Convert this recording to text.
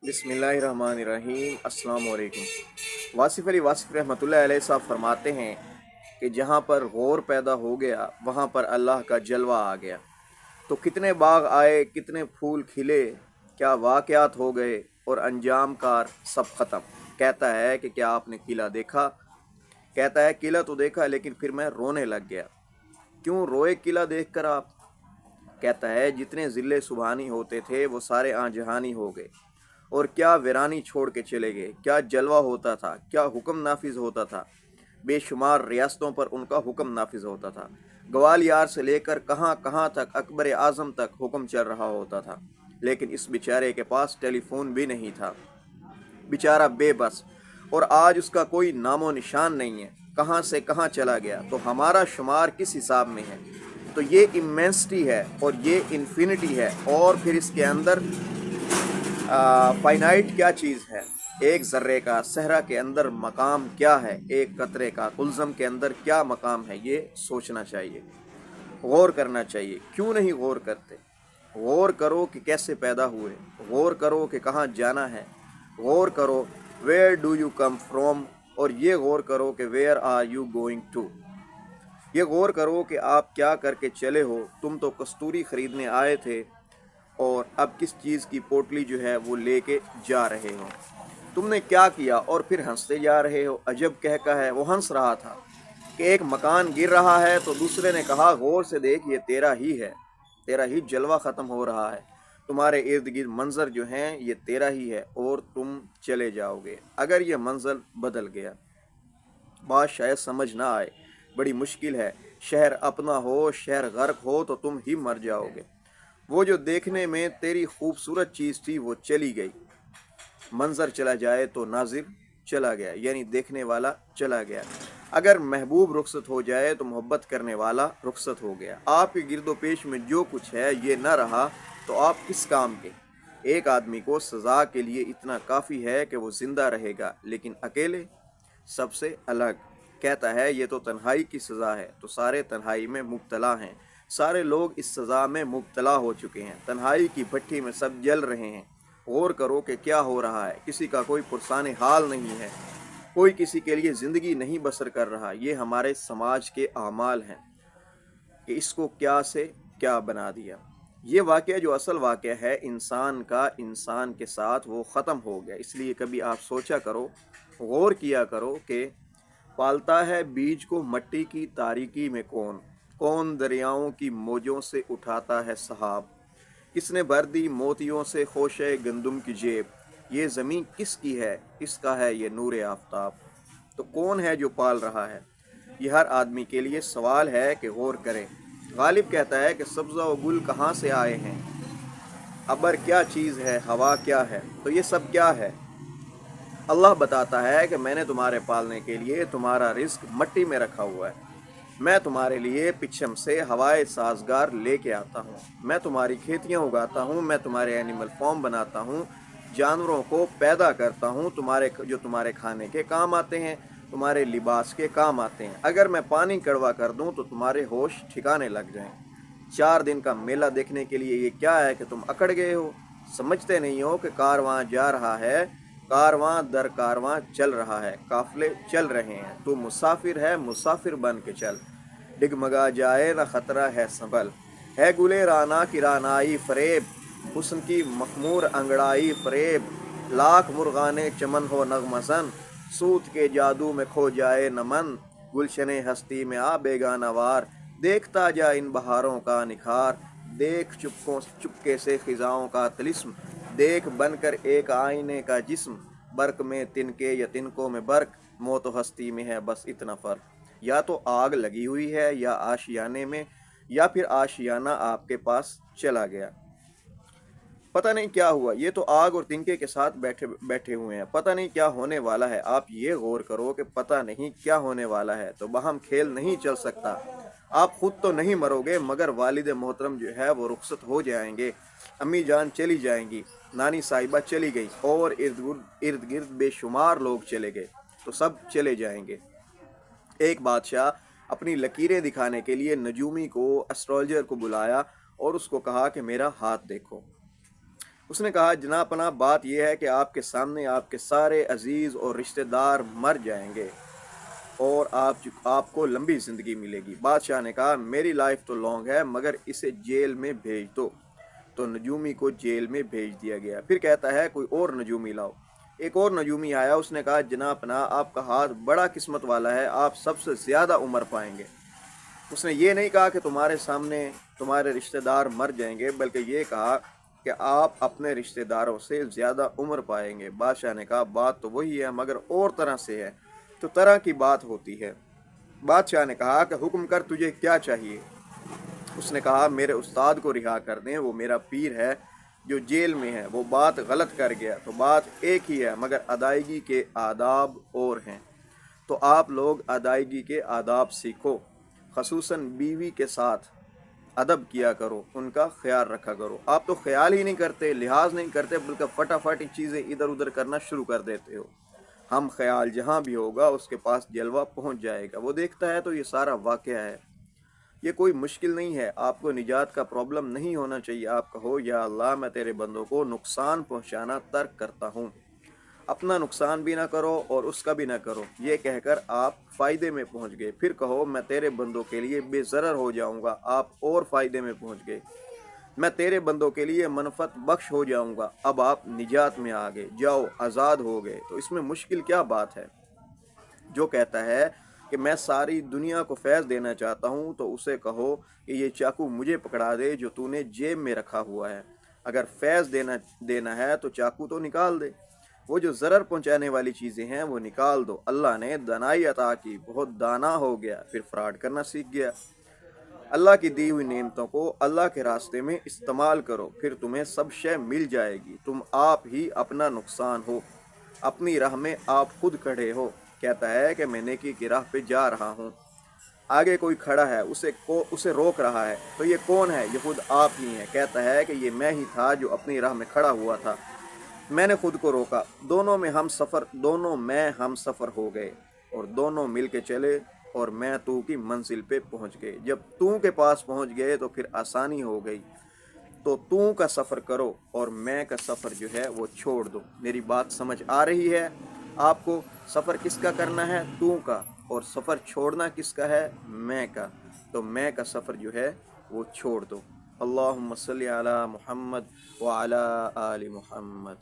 बिस्मिल्लाहिर्रहमानिर्रहीम। अस्सलाम वालेकुम। वासिफ़ अली वासिफ़ रहमतुल्लाह अलैह साहब फरमाते हैं कि जहाँ पर गौर पैदा हो गया वहाँ पर अल्लाह का जलवा आ गया। तो कितने बाग आए, कितने फूल खिले, क्या वाक़यात हो गए और अंजाम कार सब ख़त्म। कहता है कि क्या आपने किला देखा? कहता है किला तो देखा लेकिन फिर मैं रोने लग गया। क्यों रोए किला देख कर आप? कहता है जितने ज़िले सुबहानी होते थे वो सारे आजहानी हो गए और क्या वीरानी छोड़ के चले गए। क्या जलवा होता था, क्या हुक्म नाफिज होता था। बेशुमार रियासतों पर उनका हुक्म नाफिज होता था। ग्वालियर से लेकर कहाँ कहाँ तक, अकबर आज़म तक हुक्म चल रहा होता था। लेकिन इस बेचारे के पास टेलीफोन भी नहीं था। बेचारा बेबस, और आज उसका कोई नामो निशान नहीं है। कहाँ से कहाँ चला गया। तो हमारा शुमार किस हिसाब में है? तो ये इमेंसिटी है और ये इन्फिनिटी है, और फिर इसके अंदर फाइनाइट क्या चीज़ है। एक ज़र्रे का सहरा के अंदर मकाम क्या है, एक कतरे का कुलज़म के अंदर क्या मकाम है, ये सोचना चाहिए, गौर करना चाहिए। क्यों नहीं गौर करते? गौर करो कि कैसे पैदा हुए, गौर करो कि कहाँ जाना है, गौर करो where do you come from, और ये गौर करो कि where are you going to. ये गौर करो कि आप क्या करके चले हो। तुम तो कस्तूरी ख़रीदने आए थे और अब किस चीज़ की पोटली जो है वो लेके जा रहे हो। तुमने क्या किया और फिर हंसते जा रहे हो। अजब कहका है। वो हंस रहा था कि एक मकान गिर रहा है तो दूसरे ने कहा गौर से देख, ये तेरा ही है, तेरा ही जलवा ख़त्म हो रहा है, तुम्हारे इर्द गिर्द मंजर जो हैं ये तेरा ही है और तुम चले जाओगे। अगर ये मंजर बदल गया, बात शायद समझ ना आए, बड़ी मुश्किल है। शहर अपना हो, शहर गर्क हो तो तुम ही मर जाओगे। वो जो देखने में तेरी खूबसूरत चीज़ थी वो चली गई। मंजर चला जाए तो नाजिर चला गया, यानी देखने वाला चला गया। अगर महबूब रुखसत हो जाए तो मोहब्बत करने वाला रुखसत हो गया। आपके गिरदोपेश में जो कुछ है ये न रहा तो आप किस काम के। एक आदमी को सज़ा के लिए इतना काफ़ी है कि वो ज़िंदा रहेगा, लेकिन अकेले सबसे अलग। कहता है ये तो तन्हाई की सज़ा है, तो सारे तन्हाई में मुब्तला हैं। सारे लोग इस सज़ा में मुब्तला हो चुके हैं। तन्हाई की भट्टी में सब जल रहे हैं। गौर करो कि क्या हो रहा है। किसी का कोई पुरसाने हाल नहीं है, कोई किसी के लिए ज़िंदगी नहीं बसर कर रहा। ये हमारे समाज के आमाल हैं कि इसको क्या से क्या बना दिया। ये वाक़या जो असल वाक़या है इंसान का, इंसान के साथ वो ख़त्म हो गया। इसलिए कभी आप सोचा करो, गौर किया करो कि पालता है बीज को मट्टी की तारीकी में कौन, कौन दरियाओं की मौजों से उठाता है सहाब, किसने भर दी मोतियों से खोशे गंदुम की जेब। ये ज़मीन किसकी है, किसका है ये नूर आफताब। तो कौन है जो पाल रहा है? ये हर आदमी के लिए सवाल है कि गौर करें। गालिब कहता है कि सब्ज़ा व गुल कहाँ से आए हैं, अबर क्या चीज़ है, हवा क्या है। तो ये सब क्या है? अल्लाह बताता है कि मैंने तुम्हारे पालने के लिए तुम्हारा रिस्क मट्टी में रखा हुआ है। मैं तुम्हारे लिए पिछम से हवाए साजगार लेके आता हूँ। मैं तुम्हारी खेतियाँ उगाता हूँ। मैं तुम्हारे एनिमल फॉर्म बनाता हूँ, जानवरों को पैदा करता हूँ, जो तुम्हारे खाने के काम आते हैं, तुम्हारे लिबास के काम आते हैं। अगर मैं पानी कड़वा कर दूँ तो तुम्हारे होश ठिकाने लग जाएं। 4 दिन का मेला देखने के लिए ये क्या है कि तुम अकड़ गए हो। समझते नहीं हो कि कारवां जा रहा है, कारवां दर कारवां चल रहा है, काफिले चल रहे हैं। तू मुसाफिर है, मुसाफिर बन के चल। डिगमगा जाए न खतरा है संभल, है गुले राना की रानाई फरेब, हुस्न की मखमूर अंगड़ाई फरेब, लाख मुर्गाने चमन हो नगमसन, सूत के जादू में खो जाए नमन, गुलशने हस्ती में आ बेगाना वार, देखता जा इन बहारों का निखार, देख चुपके से खिजाओं का तिलिस्म, देख बनकर एक आईने का जिस्म, बर्क में तिनके या तिनकों में बर्क, मौत हस्ती में है बस इतना फ़र्क। या तो आग लगी हुई है या आशियाने में, या फिर आशियाना आपके पास चला गया। पता नहीं क्या हुआ। ये तो आग और तिनके के साथ बैठे बैठे हुए हैं। पता नहीं क्या होने वाला है। आप ये गौर करो कि पता नहीं क्या होने वाला है तो वहम खेल नहीं चल सकता। आप खुद तो नहीं मरोगे मगर वालिद मोहतरम जो है वो रुखसत हो जाएंगे। अम्मी जान चली जाएंगी, नानी साहिबा चली गई और इर्द गिर्द बेशुमार लोग चले गए। तो सब चले जाएंगे। एक बादशाह अपनी लकीरें दिखाने के लिए नजूमी को, एस्ट्रोलॉजर को बुलाया और उसको कहा कि मेरा हाथ देखो। उसने कहा जनाब पनाह बात यह है कि आपके सामने आपके सारे अजीज़ और रिश्तेदार मर जाएंगे और आपको लंबी ज़िंदगी मिलेगी। बादशाह ने कहा मेरी लाइफ तो लॉन्ग है मगर इसे जेल में भेज दो। तो नजूमी को जेल में भेज दिया गया। फिर कहता है कोई और नजूमी लाओ। एक और नजूमी आया, उसने कहा जनाब पनाह आपका हाथ बड़ा किस्मत वाला है, आप सबसे ज़्यादा उम्र पाएंगे। उसने ये नहीं कहा कि तुम्हारे सामने तुम्हारे रिश्तेदार मर जाएंगे, बल्कि ये कहा कि आप अपने रिश्तेदारों से ज़्यादा उम्र पाएंगे। बादशाह ने कहा बात तो वही है मगर और तरह से है। तो तरह की बात होती है। बादशाह ने कहा कि हुक्म कर तुझे क्या चाहिए। उसने कहा मेरे उस्ताद को रिहा कर दें, वो मेरा पीर है जो जेल में है, वो बात गलत कर गया। तो बात एक ही है मगर अदायगी के आदाब और हैं। तो आप लोग अदायगी के आदाब सीखो, खसूसन बीवी के साथ अदब किया करो, उनका ख्याल रखा करो। आप तो ख्याल ही नहीं करते, लिहाज नहीं करते, बल्कि फटाफट चीज़ें इधर उधर करना शुरू कर देते हो। हम ख्याल जहाँ भी होगा उसके पास जलवा पहुँच जाएगा, वो देखता है तो ये सारा वाक़या है। ये कोई मुश्किल नहीं है, आपको निजात का प्रॉब्लम नहीं होना चाहिए। आप कहो या अल्लाह मैं तेरे बंदों को नुकसान पहुँचाना तर्क करता हूँ, अपना नुकसान भी ना करो और उसका भी ना करो। ये कहकर आप फ़ायदे में पहुँच गए। फिर कहो मैं तेरे बंदों के लिए बेज़रर हो जाऊँगा, आप और फ़ायदे में पहुँच गए। मैं तेरे बंदों के लिए मनफत बख्श हो जाऊँगा, अब आप निजात में आ गए, जाओ आज़ाद हो गए। तो इसमें मुश्किल क्या बात है? जो कहता है कि मैं सारी दुनिया को फैज़ देना चाहता हूँ तो उसे कहो कि ये चाकू मुझे पकड़ा दे जो तूने जेब में रखा हुआ है। अगर फैज़ देना है तो चाकू तो निकाल दे, वो जो ज़रर पहुँचाने वाली चीज़ें हैं वो निकाल दो। अल्लाह ने दानाई अता की, बहुत दाना हो गया, फिर फ्रॉड करना सीख गया। अल्लाह की दी हुई नेमतों को अल्लाह के रास्ते में इस्तेमाल करो, फिर तुम्हें सब शय मिल जाएगी। तुम आप ही अपना नुकसान हो, अपनी राह में आप खुद खड़े हो। कहता है कि मैं नेकी की राह पे जा रहा हूँ, आगे कोई खड़ा है, उसे रोक रहा है। तो ये कौन है? ये खुद आप ही हैं। कहता है कि ये मैं ही था जो अपनी राह में खड़ा हुआ था, मैंने खुद को रोका। दोनों में हम सफ़र हो गए और दोनों मिल के चले और मैं तू की मंजिल पे पहुंच गए। जब तू के पास पहुंच गए तो फिर आसानी हो गई। तो तू का सफ़र करो और मैं का सफ़र जो है वो छोड़ दो। मेरी बात समझ आ रही है आपको? सफ़र किसका करना है? तू का। और सफ़र छोड़ना किसका है? मैं का। तो मैं का सफ़र जो है वो छोड़ दो। अल्लाहुम्मा सल्ली अला मुहम्मद व अला आलि मुहम्मद।